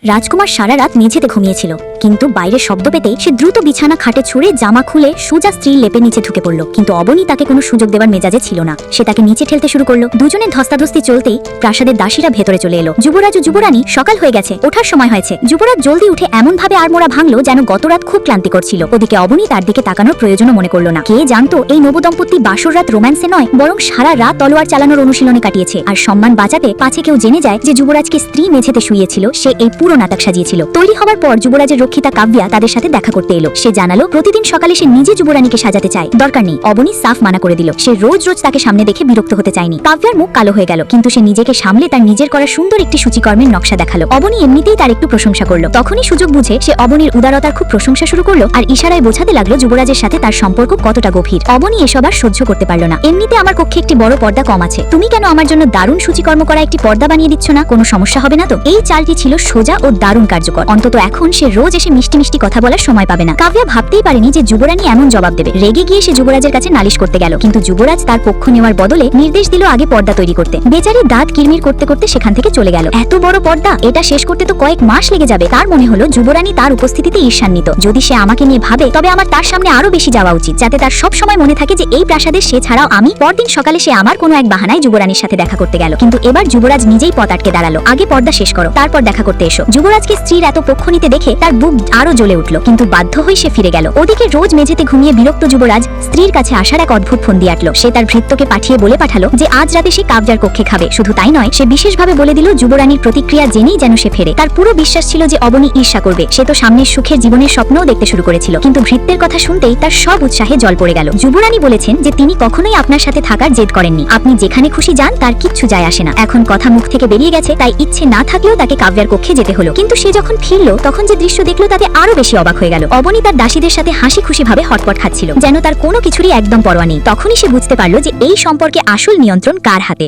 রাজকুমার সারা রাত মেঝেতে ঘুমিয়েছিল, কিন্তু বাইরের শব্দ পেতে সে দ্রুত বিছানা খাটে ছুঁড়ে জামা খুলে সোজা স্ত্রীর লেপে নিচে ঢুকে পড়ল। কিন্তু অবনী তাকে কোনো সুযোগ দেওয়ার মেজাজে ছিল না। সে তাকে নিচে ঠেলতে শুরু করলো। দুজনের ধস্তাধস্তি চলতেই প্রাসাদের দাসীরা ভেতরে চলে এলো। যুবরাজ ও যুবরানী, সকাল হয়ে গেছে, ওঠার সময় হয়েছে। যুবরাজ জলদি উঠে এমন ভাবে আড়মোড়া ভাঙলো যেন গত রাত খুব ক্লান্তিকর ছিল। ওদিকে অবনী তার দিকে তাকানোর প্রয়োজনও মনে করলো না। কে জানতো এই নবদম্পতি বাসর রাত রোম্যান্সে নয়, বরং সারা রাত তলোয়ার চালানোর অনুশীলনে কাটিয়েছে। আর সম্মান বাঁচাতে পাছে কেউ জেনে যায় যে যুবরাজকে স্ত্রী মেঝেতে শুইয়েছিল, সে এই পুরো নাটক সাজিয়েছিল। তৈরি হওয়ার পর যুবরাজের রক্ষিতা কাব্যা তাদের সাথে দেখা করতে এলো। সে জানালো প্রতিদিন সকালে সে নিজে যুবরানীকে সাজাতে চায়, দরকার নেই। অবনী সাফ মানা করে দিল। সে রোজ রোজ তাকে সামনে দেখে বিরক্ত হতে চায়নি। কাব্যার মুখ কালো হয়ে গেল, কিন্তু সে নিজেকে সামলে তার নিজের করা সুন্দর একটি সূচিকর্মের নকশা দেখালো। অবনী এমনিতেই তার একটু প্রশংসা করলো। তখনই সুযোগ বুঝে সে অবনীর উদারতার খুব প্রশংসা শুরু করলো আর ইশারায় বোঝাতে লাগলো যুবরাজের সাথে তার সম্পর্ক কতটা গভীর। অবনী এসব আর সহ্য করতে পারল না। এমনিতে আমার কক্ষে একটি বড় পর্দা কম আছে, তুমি কেন আমার জন্য দারুণ সূচিকর্ম করা একটি পর্দা বানিয়ে দিচ্ছ না? কোনো সমস্যা হবে না তো? এই চালটি ছিল সোজা ও দারুণ কার্যকর। অন্তত এখন সে রোজ এসে মিষ্টি মিষ্টি কথা বলার সময় পাবে না। কাব্যা ভাবতেই পারেনি যে যুবরানী এমন জবাব দেবে। রেগে গিয়ে সে যুবরাজের কাছে নালিশ করতে গেল, কিন্তু যুবরাজ তার পক্ষ নেওয়ার বদলে নির্দেশ দিল আগে পর্দা তৈরি করতে। বেচারি দাঁত কিরমির করতে করতে সেখান থেকে চলে গেল। এত বড় পর্দা, এটা শেষ করতে তো কয়েক মাস লেগে যাবে। তার মনে হলো যুবরানী তার উপস্থিতিতে ঈর্ষান্বিত। যদি সে আমাকে নিয়ে ভাবে তবে আমার তার সামনে আরো বেশি যাওয়া উচিত, যাতে তার সব সময় মনে থাকে যে এই প্রাসাদে সে ছাড়াও আমি। পরদিন সকালে সে আমার কোনো এক বাহানায় যুবরানীর সাথে দেখা করতে গেল, কিন্তু এবার যুবরাজ নিজেই পথ আটকে দাঁড়ালো। আগে পর্দা শেষ করো, তারপর দেখা করতে এসো। যুবরাজকে স্ত্রীর এত পক্ষ নিতে দেখে তার বুক আরো জ্বলে উঠল, কিন্তু বাধ্য হয়ে সে ফিরে গেল। ওদিকে রোজ মেঝেতে ঘুমিয়ে বিরক্ত যুবরাজ স্ত্রীর কাছে আসার এক অদ্ভুত ফন্দি আটলো। সে তার ভৃত্যকে পাঠিয়ে বলে পাঠালো যে আজ রাতে সে কাব্যার কক্ষে খাবে। শুধু তাই নয়, সে বিশেষভাবে বলে দিল যুবরানীর প্রতিক্রিয়া জেনেই যেন সে ফেরে। তার পুরো বিশ্বাস ছিল যে অবনী ঈর্ষা করবে। সে তো সামনের সুখের জীবনের স্বপ্নও দেখতে শুরু করেছিল, কিন্তু ভৃত্যের কথা শুনতেই তার সব উৎসাহে জল পড়ে গেল। যুবরানী বলেছেন যে তিনি কখনোই আপনার সাথে থাকার জেদ করেননি। আপনি যেখানে খুশি যান, তার কিচ্ছু যায় আসে না। এখন কথা মুখ থেকে বেরিয়ে গেছে, তাই ইচ্ছে না থাকলেও তাকে কাব্যার কক্ষে যেতে হলো। কিন্তু সে যখন ফিরল তখন যে দৃশ্য দেখলো তাতে আরো বেশি অবাক হয়ে গেল। অবনী তার দাসীদের সাথে হাসি খুশি ভাবে হটপট খাচ্ছিল, যেন তার কোনো কিছুরই একদম পরোয়া নেই। তখনই সে বুঝতে পারলো যে এই সম্পর্কে আসল নিয়ন্ত্রণ কার হাতে।